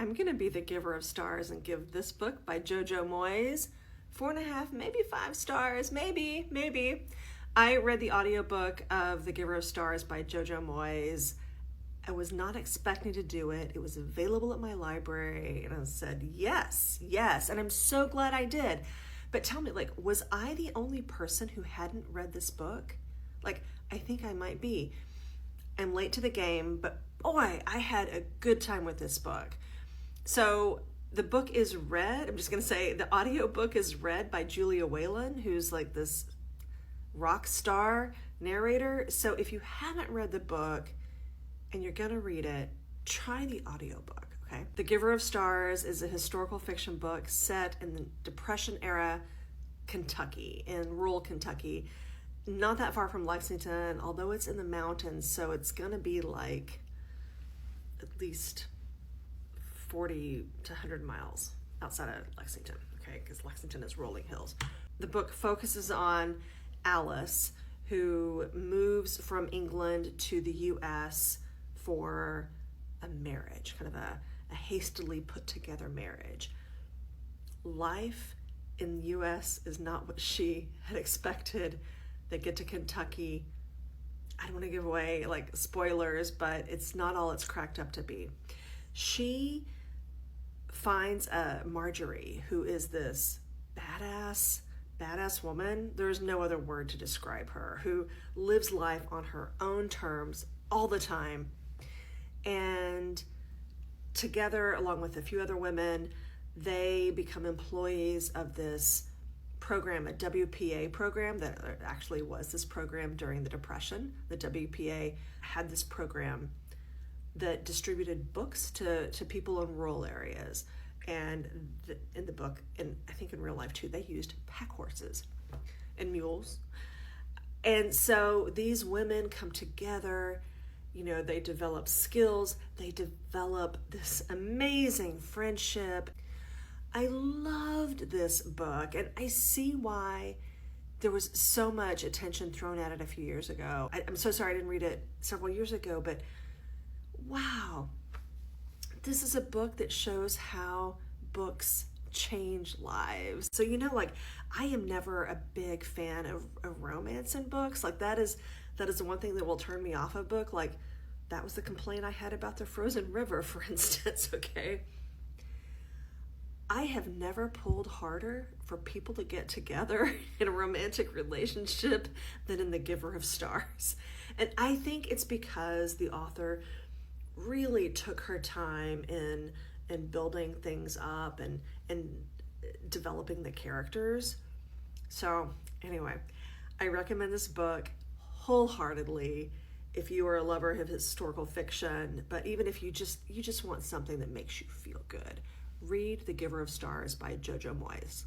I'm going to be the giver of stars and give this book by Jojo Moyes 4.5, maybe 5 stars, maybe. I read the audiobook of The Giver of Stars by Jojo Moyes. I was not expecting to do it. It was available at my library, and I said, yes. And I'm so glad I did. But tell me, was I the only person who hadn't read this book? I think I might be. I'm late to the game, but boy, I had a good time with this book. So the book is read, I'm just going to say the audiobook is read by Julia Whalen, who's this rock star narrator. So if you haven't read the book and you're going to read it, try the audiobook, okay? The Giver of Stars is a historical fiction book set in the Depression era Kentucky, in rural Kentucky, not that far from Lexington, although it's in the mountains, so it's going to be at least 40 to 100 miles outside of Lexington, okay, because Lexington is rolling hills. The book focuses on Alice, who moves from England to the U.S. for a marriage, kind of a hastily put together marriage. Life in the U.S. is not what she had expected. They get to Kentucky. I don't want to give away spoilers, but it's not all it's cracked up to be. She finds Marjorie, who is this badass woman. There's no other word to describe her, who lives life on her own terms all the time. And together, along with a few other women, they become employees of this program, a WPA program that actually was this program during the Depression. The WPA had this program that distributed books to people in rural areas. And in the book, and I think in real life too, they used pack horses and mules. And so these women come together, they develop skills, they develop this amazing friendship. I loved this book, and I see why there was so much attention thrown at it a few years ago. I'm so sorry I didn't read it several years ago, but wow, this is a book that shows how books change lives. So, I am never a big fan of romance in books. That is the one thing that will turn me off a book. That was the complaint I had about The Frozen River, for instance, okay? I have never pulled harder for people to get together in a romantic relationship than in The Giver of Stars. And I think it's because the author really took her time in building things up and developing the characters. So anyway, I recommend this book wholeheartedly if you are a lover of historical fiction, but even if you just want something that makes you feel good. Read The Giver of Stars by Jojo Moyes.